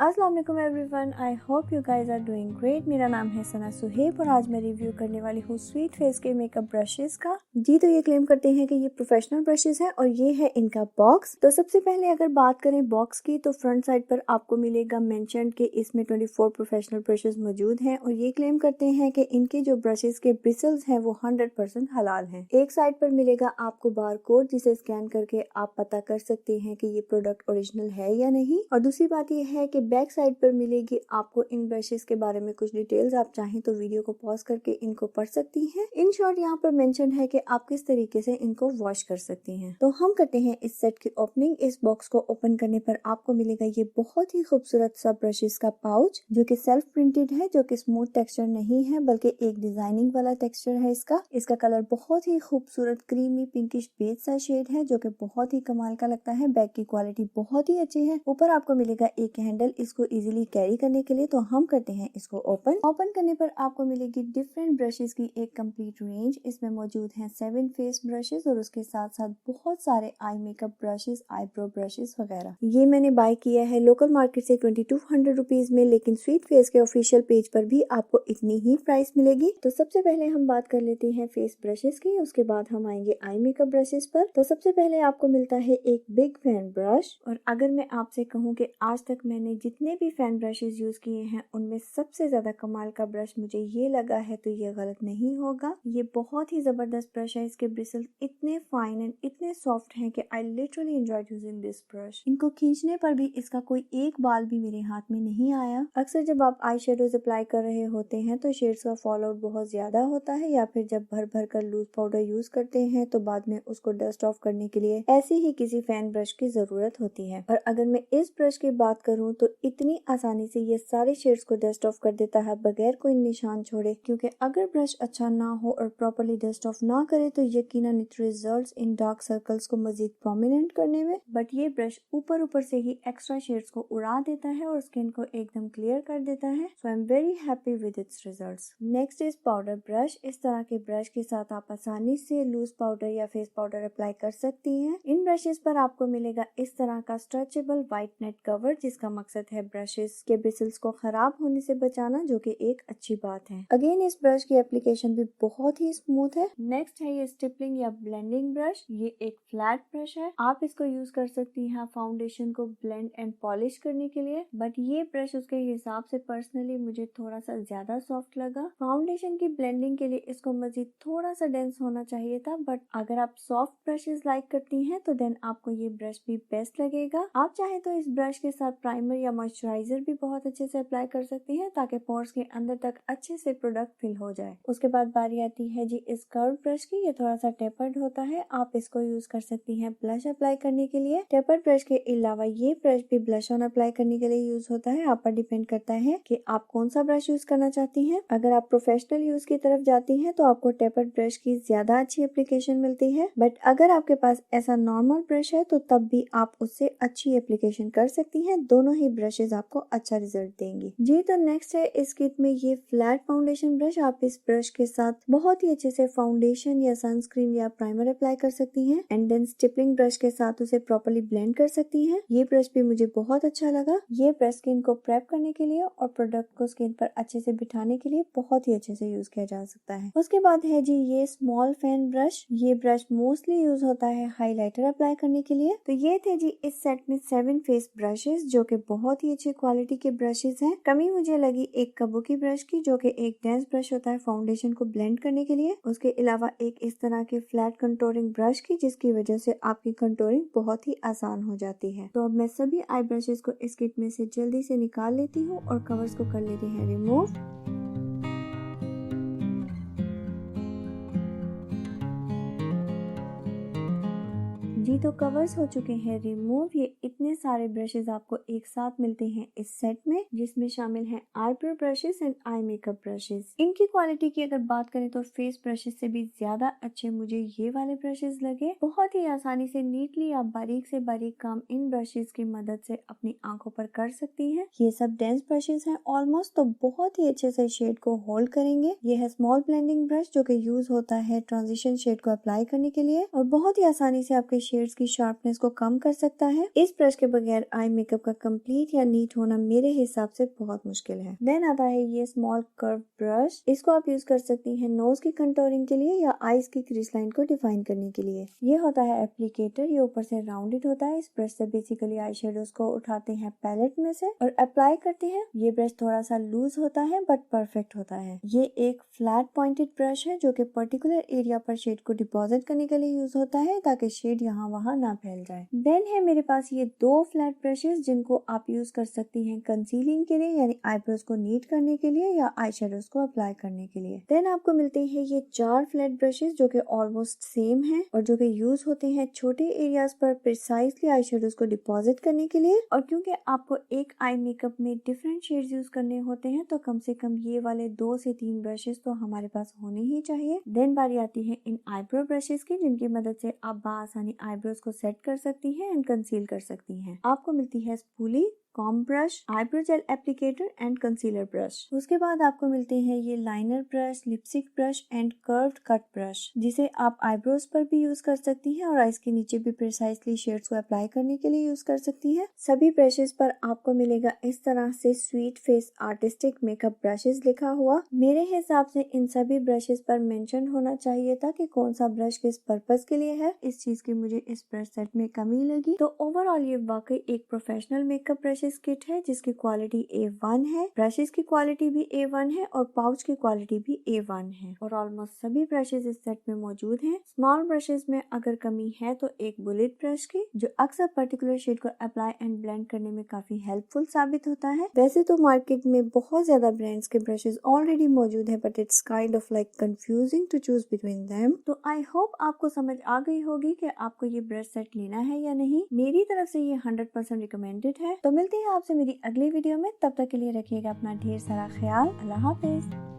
अस्सलाम वालेकुम everyone, I hope you guys are doing great. मेरा नाम है सना सुहेब और आज मैं रिव्यू करने वाली हूँ स्वीट फेस के मेकअप ब्रशेस का। जी तो ये क्लेम करते हैं कि ये प्रोफेशनल ब्रशेस है और ये है इनका बॉक्स। तो सबसे पहले अगर बात करें बॉक्स की तो फ्रंट साइड पर आपको मिलेगा मेंशन के इसमें 24 प्रोफेशनल ब्रशेस मौजूद हैं और ये क्लेम करते हैं कि इनके जो ब्रशेस के ब्रिसल्स हैं वो 100% हलाल हैं। एक साइड पर मिलेगा आपको बार कोड जिसे स्कैन करके आप पता कर सकते हैं कि ये प्रोडक्ट ओरिजिनल है या नहीं। और दूसरी बात यह है कि बैक साइड पर मिलेगी आपको इन ब्रशेस के बारे में कुछ डिटेल्स। आप चाहें तो वीडियो को पॉज करके इनको पढ़ सकती हैं। इन शॉर्ट यहाँ पर मेंशन है कि आप किस तरीके से इनको वॉश कर सकती हैं। तो हम करते हैं इस सेट की ओपनिंग। इस बॉक्स को ओपन करने पर आपको मिलेगा ये बहुत ही खूबसूरत सा ब्रशेस का पाउच जो कि सेल्फ प्रिंटेड है, जो कि स्मूथ टेक्सचर नहीं है बल्कि एक डिजाइनिंग वाला टेक्सचर है इसका कलर बहुत ही खूबसूरत क्रीमी पिंकिश बेज सा शेड है जो कि बहुत ही कमाल का लगता है। बैग की क्वालिटी बहुत ही अच्छी है। ऊपर आपको मिलेगा एक हैंडल इसको इजीली कैरी करने के लिए। तो हम करते हैं इसको ओपन करने पर आपको मिलेगी डिफरेंट ब्रशेस की एक कंप्लीट रेंज। इसमें मौजूद हैं 7 फेस ब्रशेस और उसके साथ साथ बहुत सारे eye makeup brushes, eyebrow brushes वगैरह। ये मैंने बाय किया है लोकल मार्केट से 2200 रुपीज में, लेकिन स्वीट फेस के ऑफिशियल पेज पर भी आपको इतनी ही प्राइस मिलेगी। तो सबसे पहले हम बात कर लेते हैं फेस ब्रशेस की, उसके बाद हम आएंगे आई मेकअप ब्रशेस पर। तो सबसे पहले आपको मिलता है एक बिग फैन ब्रश। और अगर मैं आपसे कहूँ कि आज तक मैंने जितने भी फैन ब्रशेस यूज किए हैं उनमें सबसे ज्यादा कमाल का ब्रश मुझे ये लगा है तो ये गलत नहीं होगा। ये बहुत ही जबरदस्त ब्रश है। इसके ब्रिसल्स इतने फाइन एंड इतने सॉफ्ट हैं कि I literally enjoyed using this brush. इनको खींचने पर भी इसका कोई एक बाल भी मेरे हाथ में नहीं आया। अक्सर जब आप आई शेडोज अप्लाई कर रहे होते हैं तो शेड्स का फॉल आउट बहुत ज्यादा होता है, या फिर जब भर भर कर लूज पाउडर यूज करते हैं तो बाद में उसको डस्ट ऑफ करने के लिए ऐसी ही किसी फैन ब्रश की जरूरत होती है। और अगर मैं इस ब्रश की बात करूं तो इतनी आसानी से ये सारे शेड्स को डस्ट ऑफ कर देता है बगैर कोई निशान छोड़े। क्योंकि अगर ब्रश अच्छा ना हो और प्रॉपर्ली डस्ट ऑफ ना करे तो यकीनन it results in dark circles को मजीद प्रोमिनेंट करने में। बट ये ब्रश ऊपर से ही एक्स्ट्रा शेड्स को उड़ा देता है और स्किन को एकदम क्लियर कर देता है। So I am very happy with its results. Next is powder brush. इस तरह के ब्रश के साथ आप आसानी से लूज पाउडर या फेस पाउडर अप्लाई कर सकती हैं। इन ब्रशेस पर आपको मिलेगा इस तरह का स्ट्रेचेबल व्हाइट नेट कवर जिसका मकसद है ब्रशेस के ब्रिसल्स को खराब होने से बचाना, जो कि एक अच्छी बात है। अगेन इस ब्रश की एप्लीकेशन भी बहुत ही स्मूथ है। नेक्स्ट है ये स्टिपलिंग या ब्लेंडिंग ब्रश। ये एक फ्लैट ब्रश है। आप इसको यूज कर सकती हैं फाउंडेशन को ब्लेंड एंड पॉलिश करने के लिए, बट ये ब्रश उसके हिसाब से पर्सनली मुझे थोड़ा सा ज्यादा सॉफ्ट लगा। फाउंडेशन की ब्लेंडिंग के लिए इसको मजीद थोड़ा सा डेंस होना चाहिए था, बट अगर आप सॉफ्ट ब्रशेस लाइक करती हैं तो देन आपको ये ब्रश भी बेस्ट लगेगा। आप चाहे तो इस ब्रश के साथ प्राइमर या मॉइस्चराइजर भी बहुत अच्छे से अप्लाई कर सकती हैं ताकि पोर्स के अंदर तक अच्छे से प्रोडक्ट फिल हो जाए। उसके बाद बारी आती है जी इस कर्व ब्रश की। ये थोड़ा सा टेपर्ड होता है। आप इसको यूज कर सकती हैं ब्लश अप्लाई करने के लिए। टेपर्ड ब्रश के अलावा ये ब्रश भी ब्लश ऑन अप्लाई करने के लिए यूज होता है। आप पर डिपेंड करता है कि आप कौन सा ब्रश यूज करना चाहती हैं। अगर आप प्रोफेशनल यूज की तरफ जाती हैं तो आपको टेपर्ड ब्रश की ज्यादा अच्छी एप्लीकेशन मिलती है, बट अगर आपके पास ऐसा नॉर्मल ब्रश है तो तब भी आप उससे अच्छी एप्लीकेशन कर सकती हैं। दोनों ही ब्रशेस आपको अच्छा रिजल्ट देंगी। जी तो नेक्स्ट है इस किट में ये फ्लैट फाउंडेशन ब्रश। आप इस ब्रश के साथ बहुत ही अच्छे से फाउंडेशन या सनस्क्रीन या प्राइमर अप्लाई कर सकती हैं एंड देन स्टिपलिंग ब्रश के साथ उसे प्रॉपर्ली ब्लेंड कर सकती हैं। ये ब्रश भी मुझे बहुत अच्छा लगा। ये ब्रश स्किन को प्रेप करने के लिए और प्रोडक्ट को स्किन पर अच्छे से बिठाने के लिए बहुत ही अच्छे से यूज किया जा सकता है। उसके बाद है जी ये स्मॉल फैन ब्रश। ये ब्रश मोस्टली यूज होता है हाइलाइटर अप्लाई करने के लिए। तो ये थे जी इस सेट में 7 फेस ब्रशेस जो कि बहुत ही अच्छी क्वालिटी के ब्रशेस हैं। कमी मुझे लगी एक कबूकी ब्रश की जो कि एक डेंस ब्रश होता है फाउंडेशन को ब्लेंड करने के लिए। उसके अलावा एक इस तरह के फ्लैट कंटूरिंग ब्रश की जिसकी वजह से आपकी कंटूरिंग बहुत ही आसान हो जाती है। तो अब मैं सभी आई ब्रशेस को इस किट में से जल्दी से निकाल लेती हूँ और कवर्स को कर लेते हैं रिमूव। जी तो कवर्स हो चुके हैं रिमूव। ये इतने सारे ब्रशेस आपको एक साथ मिलते हैं इस सेट में, जिसमें शामिल हैं eyebrow brushes and eye makeup brushes. इनकी क्वालिटी की अगर बात करें तो फेस ब्रशेस से भी ज्यादा अच्छे मुझे ये वाले ब्रशेस लगे। बहुत ही आसानी से नीटली आप बारीक से बारीक काम इन ब्रशेस की मदद से अपनी आंखों पर कर सकती हैं। ये सब डेंस ब्रशेस हैं ऑलमोस्ट, तो बहुत ही अच्छे से शेड को होल्ड करेंगे। ये है स्मॉल ब्लेंडिंग ब्रश जो कि यूज होता है ट्रांजिशन शेड को अप्लाई करने के लिए और बहुत ही आसानी से आपके शेड्स शेड्स की शार्पनेस को कम कर सकता है। इस ब्रश के बगैर आई मेकअप का कंप्लीट या नीट होना मेरे हिसाब से बहुत मुश्किल है। देन आता है ये स्मॉल कर्व ब्रश। इसको आप यूज कर सकती हैं नोज की कंटूरिंग के लिए या आईज की क्रीज लाइन को डिफाइन करने के लिए। ये होता है एप्लीकेटर, ये ऊपर से राउंडेड होता है। इस ब्रश से बेसिकली आई शेडोज को उठाते हैं पैलेट में से और अप्लाई करते हैं। ये ब्रश थोड़ा सा लूज होता है बट परफेक्ट होता है। ये एक फ्लैट पॉइंटेड ब्रश है जो कि पर्टिकुलर एरिया पर शेड को डिपॉजिट करने के लिए यूज होता है ताकि शेड यहाँ वहाँ ना फैल जाए। देन है मेरे पास ये 2 फ्लैट ब्रशेस जिनको आप यूज कर सकती हैं कंसीलिंग के लिए यानी आईब्रोज को नीट करने के लिए या आई शेडोज को अप्लाई करने के लिए। देन आपको मिलते हैं ये 4 फ्लैट ब्रशेस जो कि ऑलमोस्ट सेम है और जो कि यूज होते हैं छोटे एरियाज पर प्रिसाइजली आई शेडोज को डिपॉजिट करने के लिए। और क्योंकि आपको एक आई मेकअप में डिफरेंट शेड्स यूज करने होते हैं तो कम से कम ये वाले 2 से 3 ब्रशेस तो हमारे पास होने ही चाहिए। देन बारी आती है इन आईब्रो ब्रशेस की जिनकी मदद से आप बआसानी आईब्रोज को सेट कर सकती हैं एंड कंसील कर सकती हैं। आपको मिलती है spoolie, comb brush, eyebrow jail applicator and concealer brush. उसके बाद आपको मिलते हैं ये liner brush, lipstick brush and curved cut brush जिसे आप आईब्रोज पर भी यूज कर सकती हैं और आईज के नीचे भी प्रिसाइजली शेड्स को अप्लाई करने के लिए यूज कर सकती हैं। सभी ब्रशेस पर आपको मिलेगा इस तरह से sweet face artistic makeup brushes लिखा हुआ। मेरे हिसाब से इन सभी ब्रशेस पर मेंशन होना चाहिए था कि कौन सा ब्रश किस पर्पस के लिए है। इस चीज की मुझे इस ब्रश सेट में कमी लगी। तो ओवरऑल ये वाकई एक प्रोफेशनल मेकअप ब्रशेस किट है जिसकी क्वालिटी A1 है, ब्रशेस की क्वालिटी भी A1 है और पाउच की क्वालिटी भी A1 है और ऑलमोस्ट सभी ब्रशेस इस सेट में मौजूद हैं। स्मॉल ब्रशेस में अगर कमी है तो एक बुलेट ब्रश की जो अक्सर पर्टिकुलर शेड को अप्लाई एंड ब्लेंड करने में काफी हेल्पफुल साबित होता है। वैसे तो मार्केट में बहुत ज्यादा ब्रांड्स के ब्रशेस ऑलरेडी मौजूद है but it's kind of like confusing to choose between them. तो आई होप आपको समझ आ गई होगी कि आपको ये ब्रश सेट लेना है या नहीं। मेरी तरफ से ये 100% रिकमेंडेड है। तो मिलते हैं आपसे मेरी अगली वीडियो में, तब तक के लिए रखिएगा अपना ढेर सारा ख्याल। अल्लाह हाफिज।